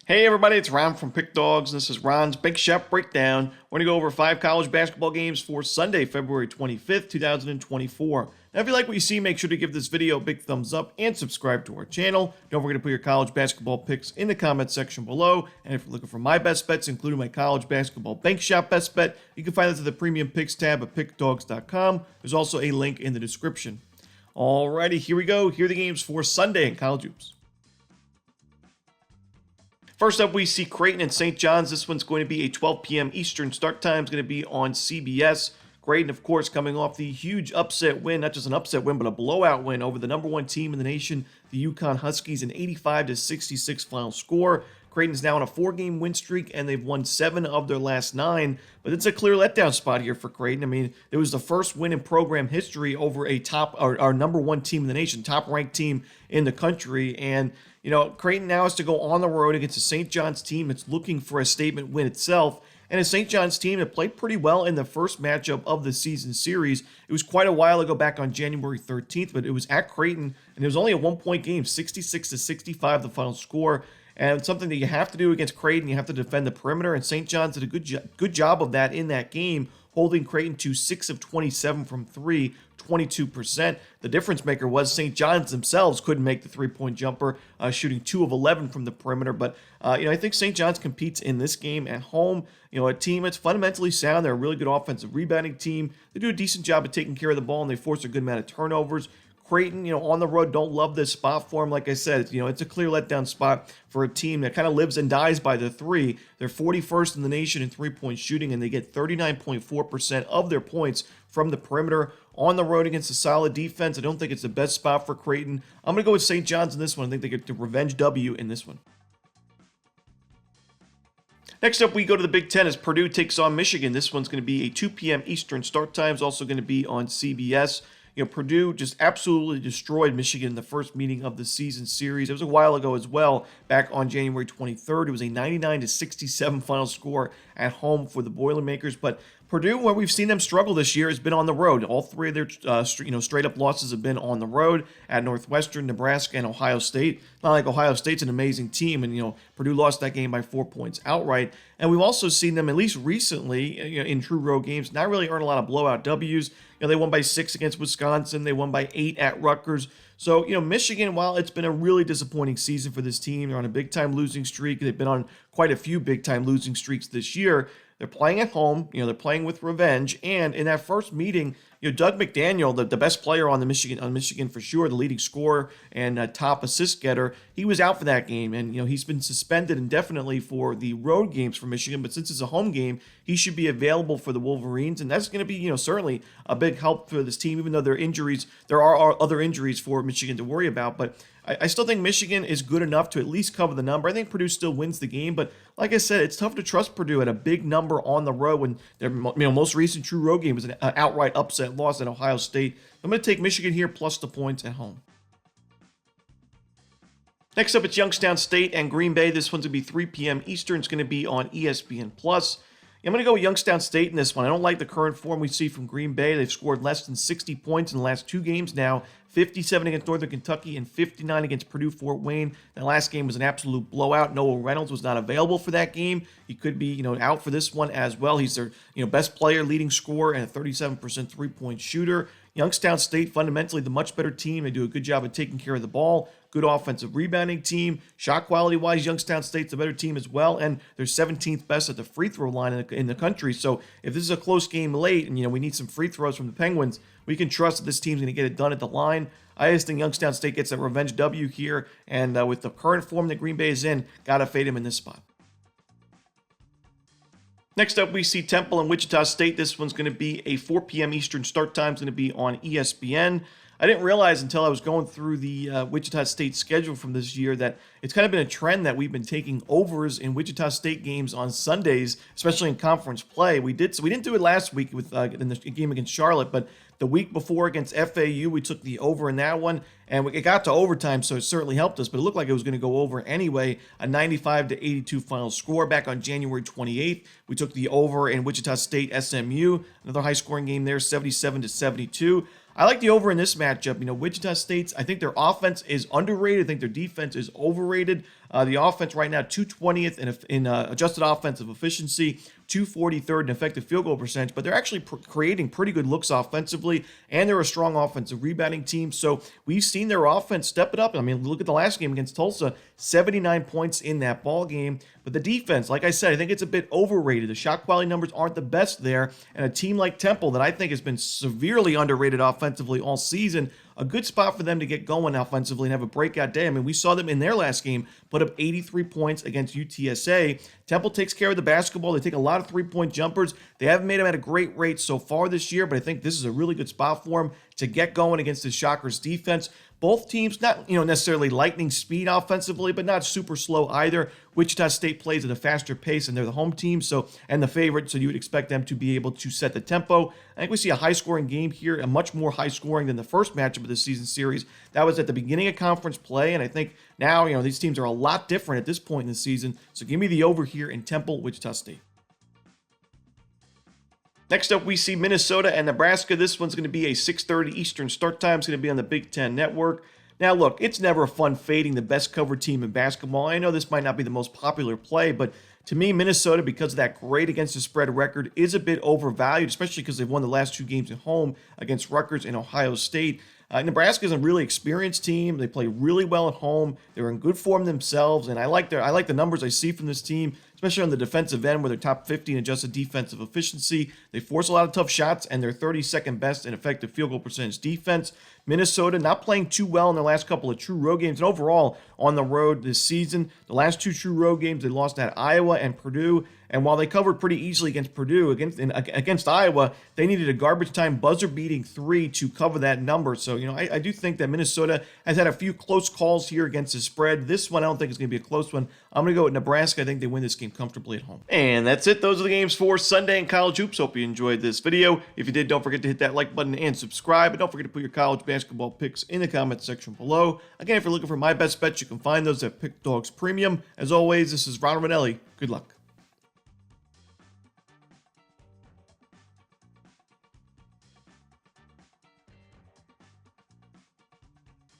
Hey everybody, it's Ron from Pick Dawgz, and this is Ron's Big Shot Breakdown. We're going to go over 5 college basketball games for Sunday, February 25th, 2024. Now, if you like what you see, make sure to give this video a big thumbs up and subscribe to our channel. Don't forget to put your college basketball picks in the comment section below. And if you're looking for my best bets, including my college basketball bank shop best bet, you can find that to the premium picks tab at pickdawgz.com. There's also a link in the description. Alrighty, here we go. Here are the games for Sunday in college hoops. First up, we see Creighton and St. John's. This one's going to be a 12 p.m. Eastern start time. It's going to be on CBS. Creighton, of course, coming off the huge upset win, not just an upset win, but a blowout win over the number 1 team in the nation, the UConn Huskies, an 85-66 final score. Creighton's now on a 4-game win streak, and they've won 7 of their last 9. But it's a clear letdown spot here for Creighton. I mean, it was the first win in program history over a our number 1 team in the nation, top-ranked team in the country. And, you know, Creighton now has to go on the road against a St. John's team that's looking for a statement win itself. And a St. John's team that played pretty well in the first matchup of the season series. It was quite a while ago, back on January 13th, but it was at Creighton, and it was only a 1-point game, 66-65 the final score. And it's something that you have to do against Creighton. You have to defend the perimeter, and St. John's did a good job of that in that game, holding Creighton to 6 of 27 from 3, 22%. The difference maker was St. John's themselves couldn't make the three-point jumper, shooting 2 of 11 from the perimeter. But I think St. John's competes in this game at home. A team that's fundamentally sound. They're a really good offensive rebounding team. They do a decent job of taking care of the ball, and they force a good amount of turnovers. Creighton, on the road, don't love this spot for them. Like I said, it's a clear letdown spot for a team that kind of lives and dies by the three. They're 41st in the nation in three-point shooting, and they get 39.4% of their points from the perimeter. On the road against a solid defense, I don't think it's the best spot for Creighton. I'm going to go with St. John's in this one. I think they get the revenge W in this one. Next up, we go to the Big Ten as Purdue takes on Michigan. This one's going to be a 2 p.m. Eastern start time. It's also going to be on CBS. Purdue just absolutely destroyed Michigan in the first meeting of the season series. It was a while ago as well, back on January 23rd. It was a 99-67 final score at home for the Boilermakers. But Purdue, where we've seen them struggle this year, has been on the road. All 3 of their straight-up losses have been on the road at Northwestern, Nebraska, and Ohio State. Not like Ohio State's an amazing team, and Purdue lost that game by 4 points outright. And we've also seen them, at least recently, in true road games, not really earn a lot of blowout W's. They won by 6 against Wisconsin. They won by 8 at Rutgers. So, Michigan, while it's been a really disappointing season for this team, they're on a big-time losing streak. They've been on quite a few big-time losing streaks this year. They're playing at home. They're playing with revenge. And in that first meeting, Doug McDaniel, the best player on Michigan for sure, the leading scorer and top assist getter, he was out for that game. And, he's been suspended indefinitely for the road games for Michigan. But since it's a home game, he should be available for the Wolverines. And that's going to be, certainly a big help for this team, even though there are other injuries for Michigan to worry about. But I still think Michigan is good enough to at least cover the number. I think Purdue still wins the game, but like I said, it's tough to trust Purdue at a big number on the road when their most recent true road game was an outright upset loss at Ohio State. I'm going to take Michigan here plus the points at home. Next up, it's Youngstown State and Green Bay. This one's going to be 3 p.m. Eastern. It's going to be on ESPN+. I'm going to go with Youngstown State in this one. I don't like the current form we see from Green Bay. They've scored less than 60 points in the last 2 games now, 57 against Northern Kentucky and 59 against Purdue Fort Wayne. That last game was an absolute blowout. Noah Reynolds was not available for that game. He could be, out for this one as well. He's their, best player, leading scorer, and a 37% three-point shooter. Youngstown State, fundamentally the much better team. They do a good job of taking care of the ball. Good offensive rebounding team. Shot quality-wise, Youngstown State's a better team as well, and they're 17th best at the free throw line in the country. So if this is a close game late and, we need some free throws from the Penguins, we can trust that this team's going to get it done at the line. I just think Youngstown State gets a revenge W here, and with the current form that Green Bay is in, got to fade him in this spot. Next up, we see Temple and Wichita State. This one's going to be a 4 p.m. Eastern start time. It's going to be on ESPN. I didn't realize until I was going through the Wichita State schedule from this year that it's kind of been a trend that we've been taking overs in Wichita State games on Sundays, especially in conference play. We didn't do it last week with in the game against Charlotte, but the week before against FAU, we took the over in that one, and it got to overtime, so it certainly helped us, but it looked like it was going to go over anyway. A 95-82 final score back on January 28th. We took the over in Wichita State SMU, another high-scoring game there, 77-72. I like the over in this matchup. Wichita State's, I think their offense is underrated. I think their defense is overrated. The offense right now, 220th in adjusted offensive efficiency, 243rd in effective field goal percentage, but they're actually creating pretty good looks offensively, and they're a strong offensive rebounding team. So we've seen their offense step it up. I mean, look at the last game against Tulsa, 79 points in that ball game. But the defense, like I said, I think it's a bit overrated. The shot quality numbers aren't the best there, and a team like Temple that I think has been severely underrated offensively all season, a good spot for them to get going offensively and have a breakout day. I mean, we saw them in their last game put up 83 points against UTSA. Temple takes care of the basketball. They take a lot of three-point jumpers. They haven't made them at a great rate so far this year, but I think this is a really good spot for them to get going against the Shockers defense. Both teams, not necessarily lightning speed offensively, but not super slow either. Wichita State plays at a faster pace, and they're the home team, and the favorite, so you would expect them to be able to set the tempo. I think we see a high-scoring game here, a much more high-scoring than the first matchup of the season series. That was at the beginning of conference play, and I think now these teams are a lot different at this point in the season. So give me the over here in Temple, Wichita State. Next up, we see Minnesota and Nebraska. This one's going to be a 6:30 Eastern start time. It's going to be on the Big Ten Network. Now, look, it's never fun fading the best covered team in basketball. I know this might not be the most popular play, but to me, Minnesota, because of that great against the spread record, is a bit overvalued, especially because they've won the last two games at home against Rutgers and Ohio State. Nebraska is a really experienced team. They play really well at home. They're in good form themselves, and I like the numbers I see from this team, especially on the defensive end, where they're top 50 in adjusted defensive efficiency. They force a lot of tough shots, and they're 32nd best in effective field goal percentage defense. Minnesota not playing too well in their last couple of true road games, and overall on the road this season. The last two true road games, they lost at Iowa and Purdue. And while they covered pretty easily against Purdue, against Iowa, they needed a garbage time buzzer-beating 3 to cover that number. So, I do think that Minnesota has had a few close calls here against the spread. This one I don't think is going to be a close one. I'm going to go with Nebraska. I think they win this game comfortably at home. And that's it. Those are the games for Sunday in college hoops. Hope you enjoyed this video. If you did, don't forget to hit that like button and subscribe. And don't forget to put your college basketball picks in the comment section below. Again, if you're looking for my best bets, you can find those at Pick Dawgz Premium. As always, this is Romanelli. Good luck.